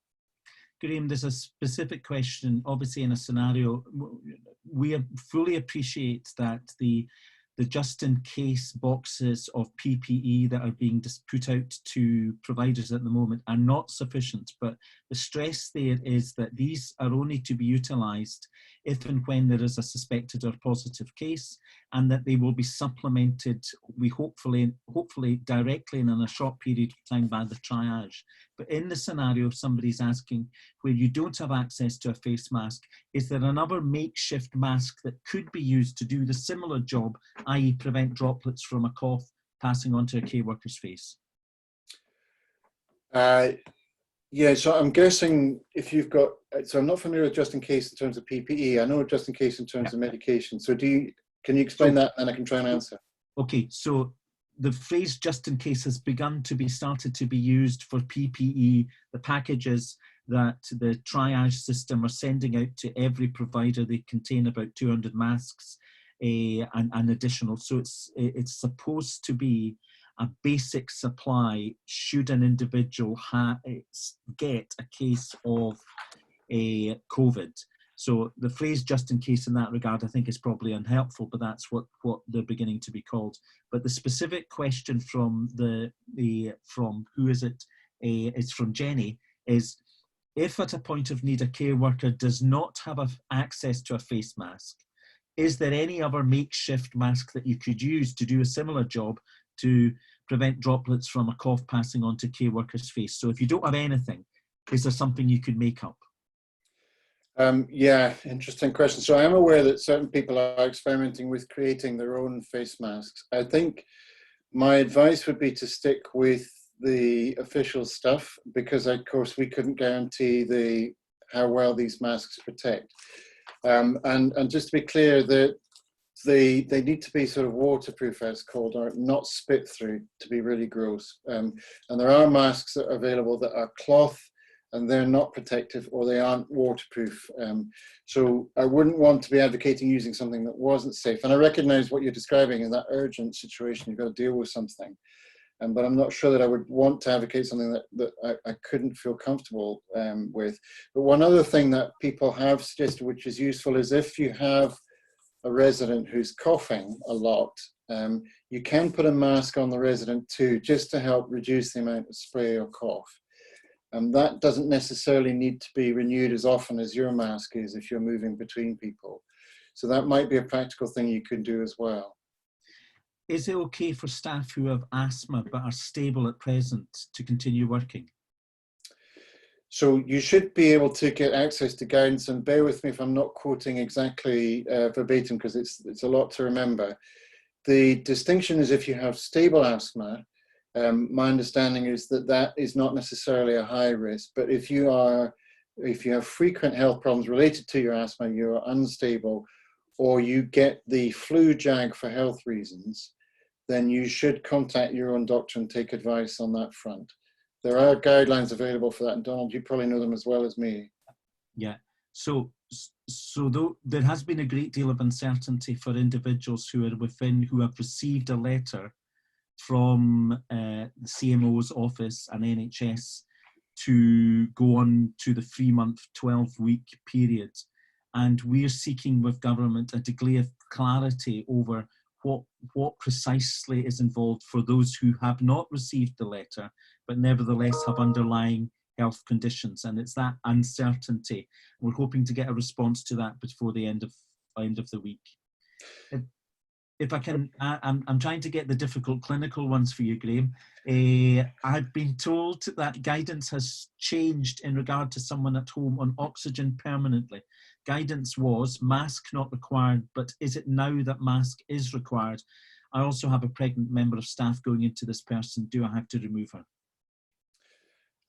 Graham, there's a specific question. Obviously, in a scenario, we fully appreciate that the just-in-case boxes of PPE that are being put out to providers at the moment are not sufficient. But the stress there is that these are only to be utilised if and when there is a suspected or positive case, and that they will be supplemented, we hopefully directly and in a short period of time by the triage. But in the scenario, if somebody's asking where you don't have access to a face mask, is there another makeshift mask that could be used to do the similar job, i.e. prevent droplets from a cough passing onto a care worker's face? Yeah, so I'm guessing if you've got, so I'm not familiar with just in case in terms of PPE. I know just in case in terms of medication. So can you explain that and I can try and answer? Okay, so the phrase just in case has started to be used for PPE, the packages that the triage system are sending out to every provider. They contain about 200 masks and additional. So it's supposed to be a basic supply should an individual get a case of a COVID. So the phrase just in case in that regard, I think is probably unhelpful, but that's what they're beginning to be called. But the specific question from from who is it? It's from Jenny, is if at a point of need a care worker does not have access to a face mask, is there any other makeshift mask that you could use to do a similar job to prevent droplets from a cough passing onto care worker's face? So if you don't have anything, is there something you could make up? Yeah, interesting question. So I am aware that certain people are experimenting with creating their own face masks. I think my advice would be to stick with the official stuff because, of course, we couldn't guarantee how well these masks protect. And just to be clear, that they need to be sort of waterproof, as called, or not spit through, to be really gross. And there are masks that are available that are cloth and they're not protective or they aren't waterproof. So I wouldn't want to be advocating using something that wasn't safe. And I recognize what you're describing in that urgent situation, you've got to deal with something. But I'm not sure that I would want to advocate something that I couldn't feel comfortable with. But one other thing that people have suggested, which is useful, is if you have a resident who's coughing a lot, you can put a mask on the resident too, just to help reduce the amount of spray or cough. And that doesn't necessarily need to be renewed as often as your mask is if you're moving between people. So that might be a practical thing you could do as well. Is it okay for staff who have asthma but are stable at present to continue working? So you should be able to get access to guidance, and bear with me if I'm not quoting exactly verbatim because it's a lot to remember. The distinction is if you have stable asthma, my understanding is that is not necessarily a high risk, but if you have frequent health problems related to your asthma, you're unstable, or you get the flu jag for health reasons, then you should contact your own doctor and take advice on that front. There are guidelines available for that, and Donald, you probably know them as well as me. Yeah, so though there has been a great deal of uncertainty for individuals who have received a letter from the CMO's office and NHS to go on to the 3-month, 12-week period. And we're seeking with government a degree of clarity over what precisely is involved for those who have not received the letter, but nevertheless have underlying health conditions, and it's that uncertainty. We're hoping to get a response to that before the end of the week. If I can, I'm trying to get the difficult clinical ones for you, Graham. I've been told that guidance has changed in regard to someone at home on oxygen permanently. Guidance was mask not required, but is it now that mask is required? I also have a pregnant member of staff going into this person. Do I have to remove her?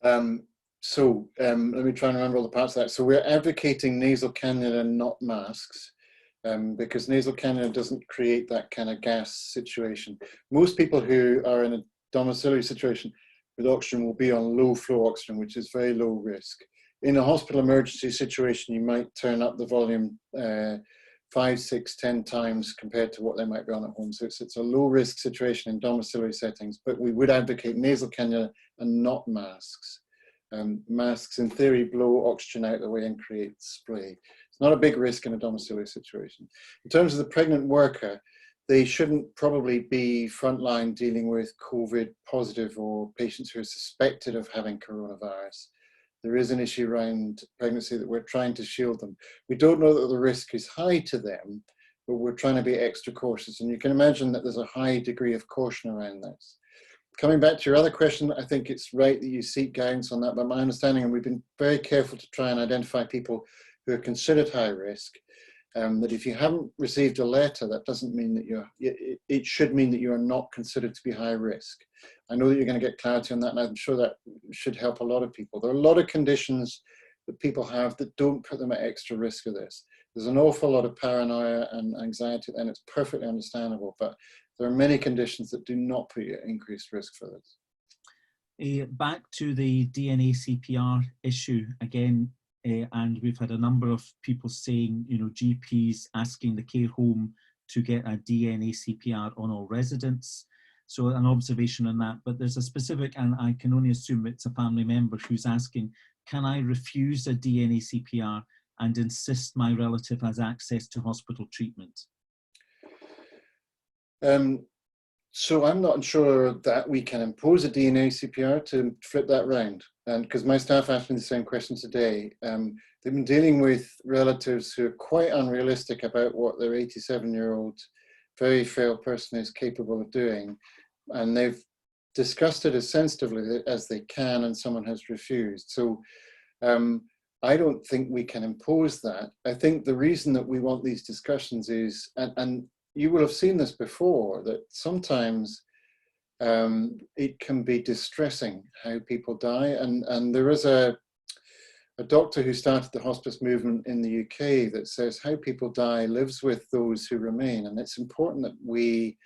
Let me try and remember all the parts of that. So we're advocating nasal cannula, not masks. Because nasal cannula doesn't create that kind of gas situation. Most people who are in a domiciliary situation with oxygen will be on low flow oxygen, which is very low risk. In a hospital emergency situation, you might turn up the volume 5, 6, 10 times compared to what they might be on at home. So it's a low risk situation in domiciliary settings, but we would advocate nasal cannula and not masks. Masks in theory blow oxygen out the way and create spray. It's not a big risk in a domiciliary situation. In terms of the pregnant worker, they shouldn't probably be frontline dealing with COVID positive or patients who are suspected of having coronavirus. There is an issue around pregnancy that we're trying to shield them. We don't know that the risk is high to them, but we're trying to be extra cautious. And you can imagine that there's a high degree of caution around this. Coming back to your other question, I think it's right that you seek guidance on that, but my understanding, and we've been very careful to try and identify people who are considered high risk, that if you haven't received a letter, that doesn't mean that it should mean that you are not considered to be high risk. I know that you're going to get clarity on that, and I'm sure that should help a lot of people. There are a lot of conditions that people have that don't put them at extra risk of this. There's an awful lot of paranoia and anxiety, and it's perfectly understandable, but there are many conditions that do not put you at increased risk for this. Back to the DNA CPR issue again, and we've had a number of people saying, GPs asking the care home to get a DNA CPR on all residents. So an observation on that, but there's a specific, and I can only assume it's a family member who's asking, can I refuse a DNA CPR and insist my relative has access to hospital treatment? So I'm not sure that we can impose a DNA CPR to flip that round. And because my staff asked me the same question today, they've been dealing with relatives who are quite unrealistic about what their 87-year-old, very frail person is capable of doing. And they've discussed it as sensitively as they can, and someone has refused. So I don't think we can impose that. I think the reason that we want these discussions is, and you will have seen this before, that sometimes it can be distressing how people die. And there is a doctor who started the hospice movement in the UK that says how people die lives with those who remain. And it's important that we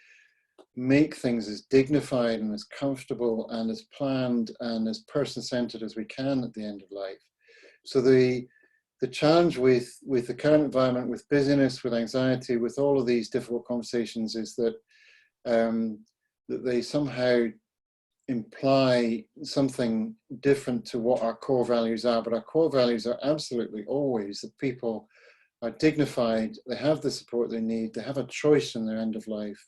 make things as dignified and as comfortable and as planned and as person-centered as we can at the end of life. So the challenge with the current environment, with busyness, with anxiety, with all of these difficult conversations is that, that they somehow imply something different to what our core values are. But our core values are absolutely always that people are dignified, they have the support they need, they have a choice in their end of life,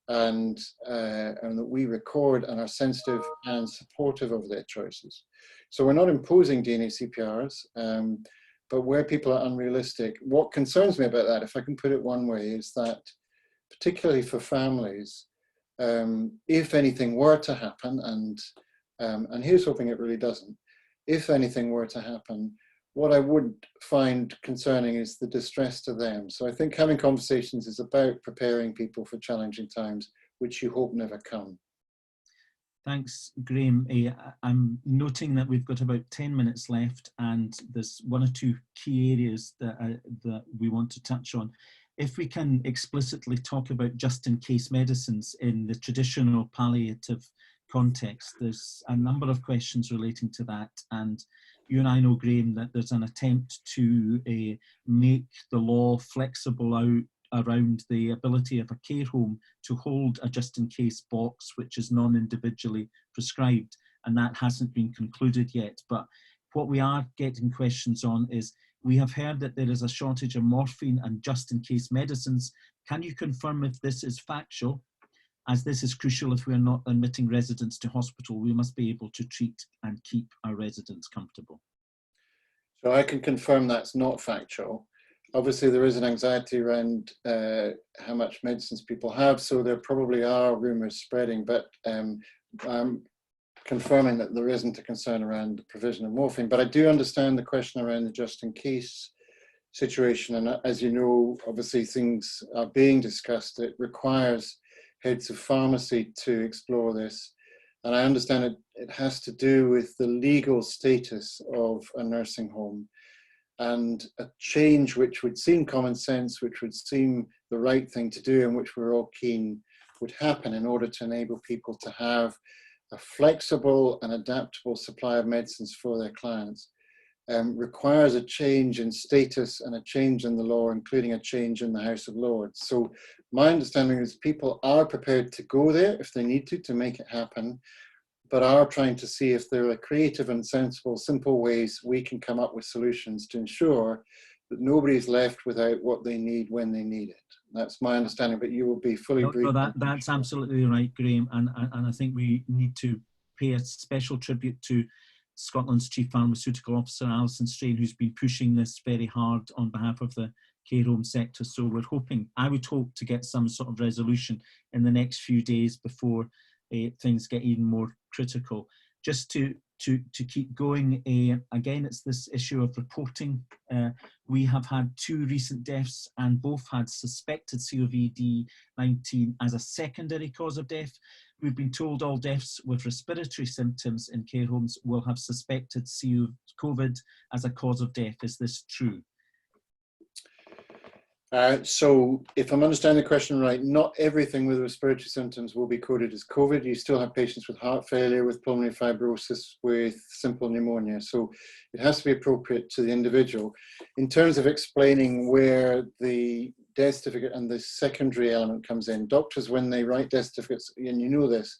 and that we record and are sensitive and supportive of their choices. So we're not imposing DNA CPRs, but where people are unrealistic, what concerns me about that, if I can put it one way, is that particularly for families, if anything were to happen, and here's hoping it really doesn't, if anything were to happen, what I would find concerning is the distress to them. So I think having conversations is about preparing people for challenging times, which you hope never come. Thanks, Graham. I'm noting that we've got about 10 minutes left, and there's one or two key areas that we want to touch on. If we can explicitly talk about just-in-case medicines in the traditional palliative context, there's a number of questions relating to that, and you and I know, Graham, that there's an attempt to make the law flexible around the ability of a care home to hold a just-in-case box which is non-individually prescribed, and that hasn't been concluded yet. But what we are getting questions on is, We have heard that there is a shortage of morphine and just-in-case medicines. Can you confirm if this is factual? As this is crucial if we are not admitting residents to hospital, we must be able to treat and keep our residents comfortable. So I can confirm that's not factual. Obviously, there is an anxiety around how much medicines people have, so there probably are rumours spreading, but I'm confirming that there isn't a concern around the provision of morphine. But I do understand the question around the just-in-case situation, and as you know, obviously things are being discussed. It requires heads of pharmacy to explore this, and I understand it has to do with the legal status of a nursing home, and a change which would seem common sense, which would seem the right thing to do, and which we're all keen would happen in order to enable people to have a flexible and adaptable supply of medicines for their clients, requires a change in status and a change in the law, including a change in the House of Lords. So my understanding is people are prepared to go there if they need to make it happen, but are trying to see if there are creative and sensible, simple ways we can come up with solutions to ensure that nobody's left without what they need when they need it. That's my understanding, but you will be fully briefed. No, that's absolutely right, Graham, and I think we need to pay a special tribute to Scotland's Chief Pharmaceutical Officer, Alison Strain, who's been pushing this very hard on behalf of the care home sector. So we're hoping, I would hope, to get some sort of resolution in the next few days before things get even more critical. Just to keep going, again, it's this issue of reporting. We have had 2 recent deaths and both had suspected COVID-19 as a secondary cause of death. We've been told all deaths with respiratory symptoms in care homes will have suspected COVID as a cause of death. Is this true? So if I'm understanding the question right, not everything with respiratory symptoms will be coded as COVID. You still have patients with heart failure, with pulmonary fibrosis, with simple pneumonia. So it has to be appropriate to the individual. In terms of explaining where the death certificate and the secondary element comes in, doctors, when they write death certificates, and you know this,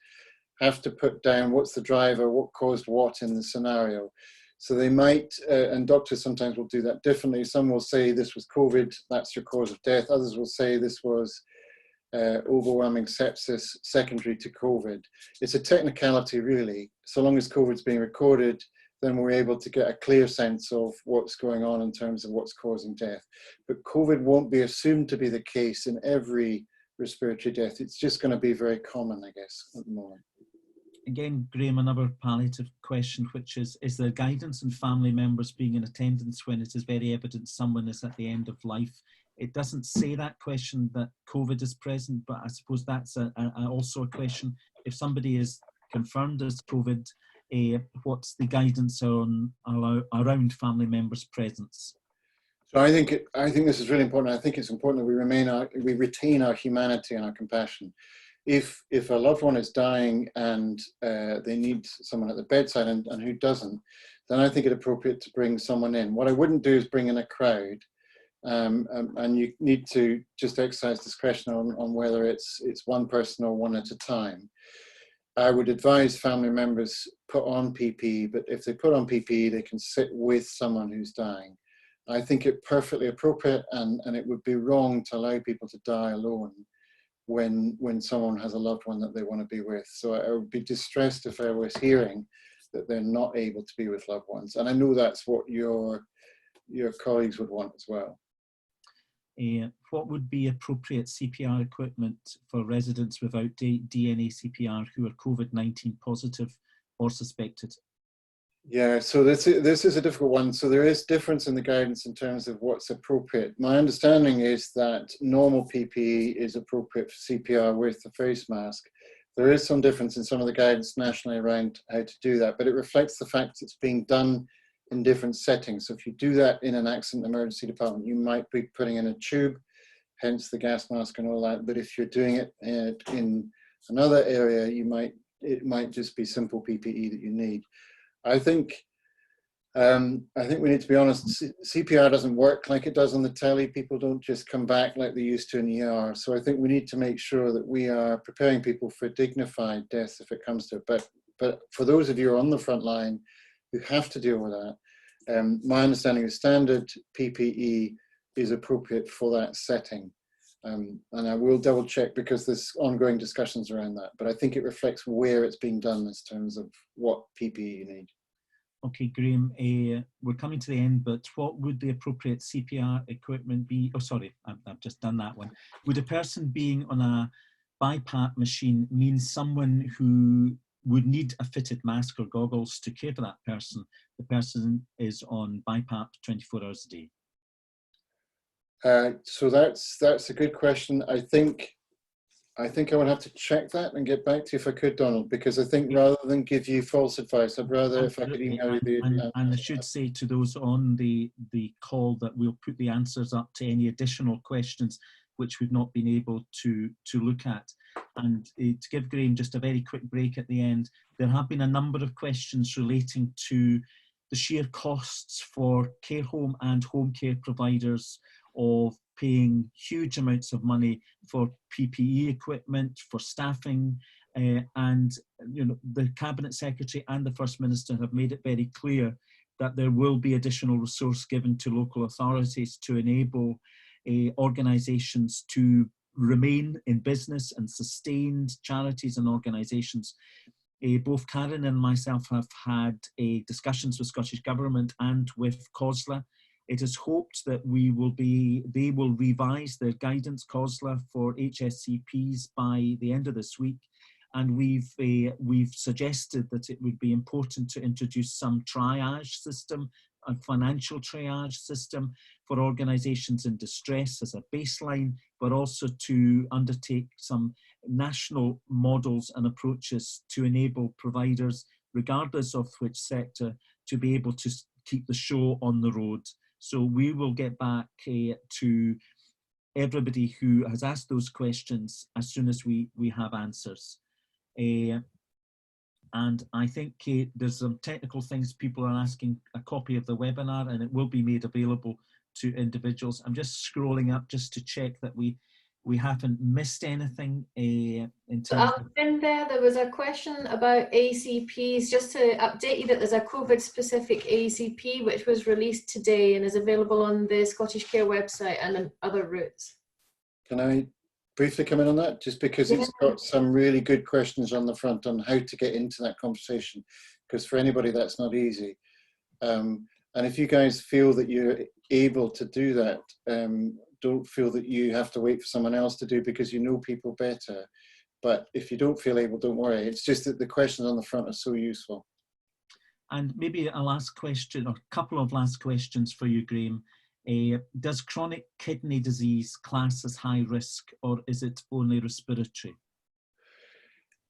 have to put down what's the driver, what caused what in the scenario. So they might, and doctors sometimes will do that differently. Some will say this was COVID, that's your cause of death. Others will say this was overwhelming sepsis secondary to COVID. It's a technicality really. So long as COVID's being recorded, then we're able to get a clear sense of what's going on in terms of what's causing death. But COVID won't be assumed to be the case in every respiratory death. It's just going to be very common, I guess, at the moment. Again, Graham, another palliative question, which is there guidance on family members being in attendance when it is very evident someone is at the end of life? It doesn't say that question that COVID is present, but I suppose that's also a question. If somebody is confirmed as COVID, what's the guidance on around family members' presence? So I think this is really important. I think it's important that we retain our humanity and our compassion. If a loved one is dying and they need someone at the bedside, and who doesn't, then I think it's appropriate to bring someone in. What I wouldn't do is bring in a crowd, and you need to just exercise discretion on whether it's one person or one at a time. I would advise family members put on PPE, but if they put on PPE, they can sit with someone who's dying. I think it's perfectly appropriate, and it would be wrong to allow people to die alone when someone has a loved one that they want to be with. So I would be distressed if I was hearing that they're not able to be with loved ones. And I know that's what your colleagues would want as well. What would be appropriate CPR equipment for residents without DNA CPR who are COVID-19 positive or suspected? Yeah, so this is a difficult one. So there is difference in the guidance in terms of what's appropriate. My understanding is that normal PPE is appropriate for CPR with the face mask. There is some difference in some of the guidance nationally around how to do that, but it reflects the fact it's being done in different settings. So if you do that in an accident emergency department, you might be putting in a tube, hence the gas mask and all that. But if you're doing it in another area, it might just be simple PPE that you need. I think we need to be honest. CPR doesn't work like it does on the telly. People don't just come back like they used to in the ER. So I think we need to make sure that we are preparing people for dignified death if it comes to it. But for those of you who are on the front line who have to deal with that, My understanding is standard PPE is appropriate for that setting. And I will double check because there's ongoing discussions around that, but I think it reflects where it's being done in terms of what PPE you need. Okay, Graham, we're coming to the end, but what would the appropriate CPR equipment be? Oh, sorry, I've just done that one. Would a person being on a BiPAP machine mean someone who would need a fitted mask or goggles to care for that person? The person is on BiPAP 24 hours a day. So that's a good question. I think I would have to check that and get back to you if I could, Donald, because I think rather than give you false advice, I'd rather if I could email you the... And I should say to those on the call that we'll put the answers up to any additional questions which we've not been able to look at. And to give Graham just a very quick break at the end, there have been a number of questions relating to the sheer costs for care home and home care providers of paying huge amounts of money for PPE equipment, for staffing, and the Cabinet Secretary and the First Minister have made it very clear that there will be additional resource given to local authorities to enable organisations to remain in business and sustained charities and organisations. Both Karen and myself have had discussions with Scottish Government and with COSLA. It is hoped that they will revise their guidance, COSLA, for HSCPs by the end of this week. And we've suggested that it would be important to introduce some triage system, a financial triage system for organisations in distress as a baseline, but also to undertake some national models and approaches to enable providers, regardless of which sector, to be able to keep the show on the road. So we will get back to everybody who has asked those questions as soon as we have answers. And I think there's some technical things people are asking a copy of the webinar, and it will be made available to individuals. I'm just scrolling up just to check that we haven't missed anything in terms of... There was a question about ACPs. Just to update you that there's a COVID-specific ACP which was released today and is available on the Scottish Care website and on other routes. Can I briefly come in on that? Just because it's got some really good questions on the front on how to get into that conversation, because for anybody that's not easy. And if you guys feel that you're able to do that, don't feel that you have to wait for someone else to do because you know people better. But if you don't feel able, don't worry. It's just that the questions on the front are so useful. And maybe a last question, or a couple of last questions for you, Graham. Does chronic kidney disease class as high risk, or is it only respiratory?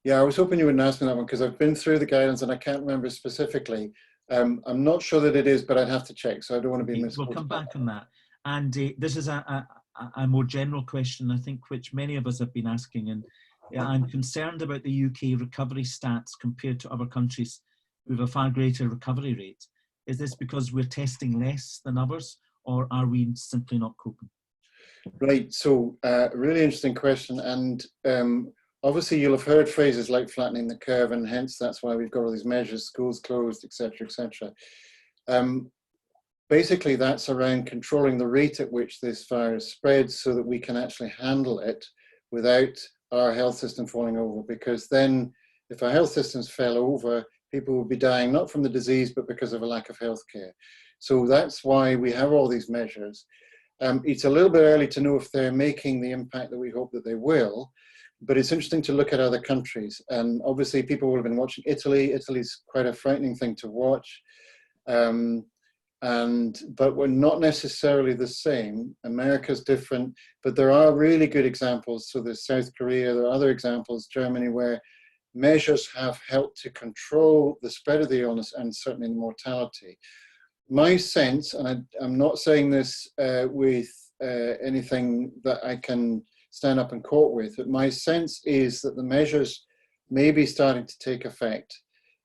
Yeah, I was hoping you wouldn't ask me that one because I've been through the guidance and I can't remember specifically. I'm not sure that it is, but I'd have to check, so I don't want to be misquoted. We'll come back on that. And this is a more general question, I think, which many of us have been asking. And I'm concerned about the UK recovery stats compared to other countries with a far greater recovery rate. Is this because we're testing less than others, or are we simply not coping? Right, so really interesting question. And obviously you'll have heard phrases like flattening the curve, and hence that's why we've got all these measures, schools closed, etc., etc. Basically, that's around controlling the rate at which this virus spreads so that we can actually handle it without our health system falling over. Because then, if our health systems fell over, people would be dying not from the disease, but because of a lack of health care. So that's why we have all these measures. It's a little bit early to know if they're making the impact that we hope that they will, but it's interesting to look at other countries. And obviously, people will have been watching Italy. Italy's quite a frightening thing to watch. But we're not necessarily the same. America's different, but there are really good examples. So there's South Korea, there are other examples, Germany, where measures have helped to control the spread of the illness and certainly the mortality. My sense, and I'm not saying this with anything that I can stand up in court with, but my sense is that the measures may be starting to take effect.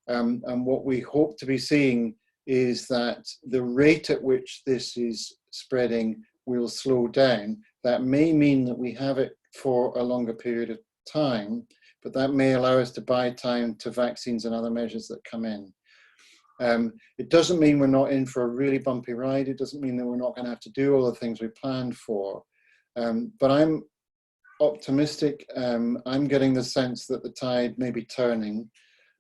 And what we hope to be seeing is that the rate at which this is spreading will slow down. That may mean that we have it for a longer period of time, but that may allow us to buy time to vaccines and other measures that come in. It doesn't mean we're not in for a really bumpy ride. It doesn't mean that we're not going to have to do all the things we planned for. But I'm optimistic. I'm getting the sense that the tide may be turning.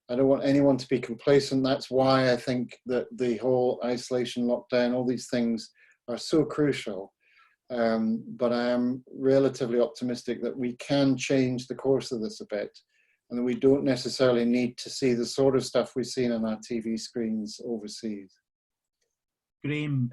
I don't want anyone to be complacent. That's why I think that the whole isolation, lockdown, all these things are so crucial. But I am relatively optimistic that we can change the course of this a bit, and that we don't necessarily need to see the sort of stuff we've seen on our TV screens overseas. Graham,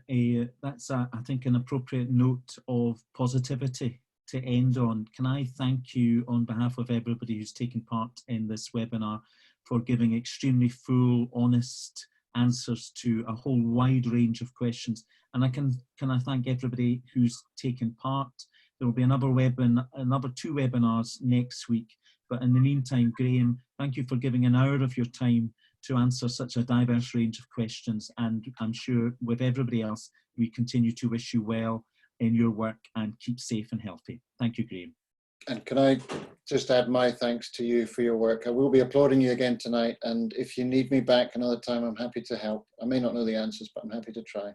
that's, I think, an appropriate note of positivity to end on. Can I thank you on behalf of everybody who's taken part in this webinar for giving extremely full, honest answers to a whole wide range of questions. And can I thank everybody who's taken part. There will be another 2 webinars next week. But in the meantime, Graham, thank you for giving an hour of your time to answer such a diverse range of questions. And I'm sure with everybody else, we continue to wish you well in your work and keep safe and healthy. Thank you, Graham. And can I just add my thanks to you for your work. I will be applauding you again tonight. And if you need me back another time, I'm happy to help. I may not know the answers, but I'm happy to try.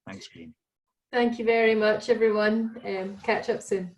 Thanks, Graham. Thank you very much, everyone. Catch up soon.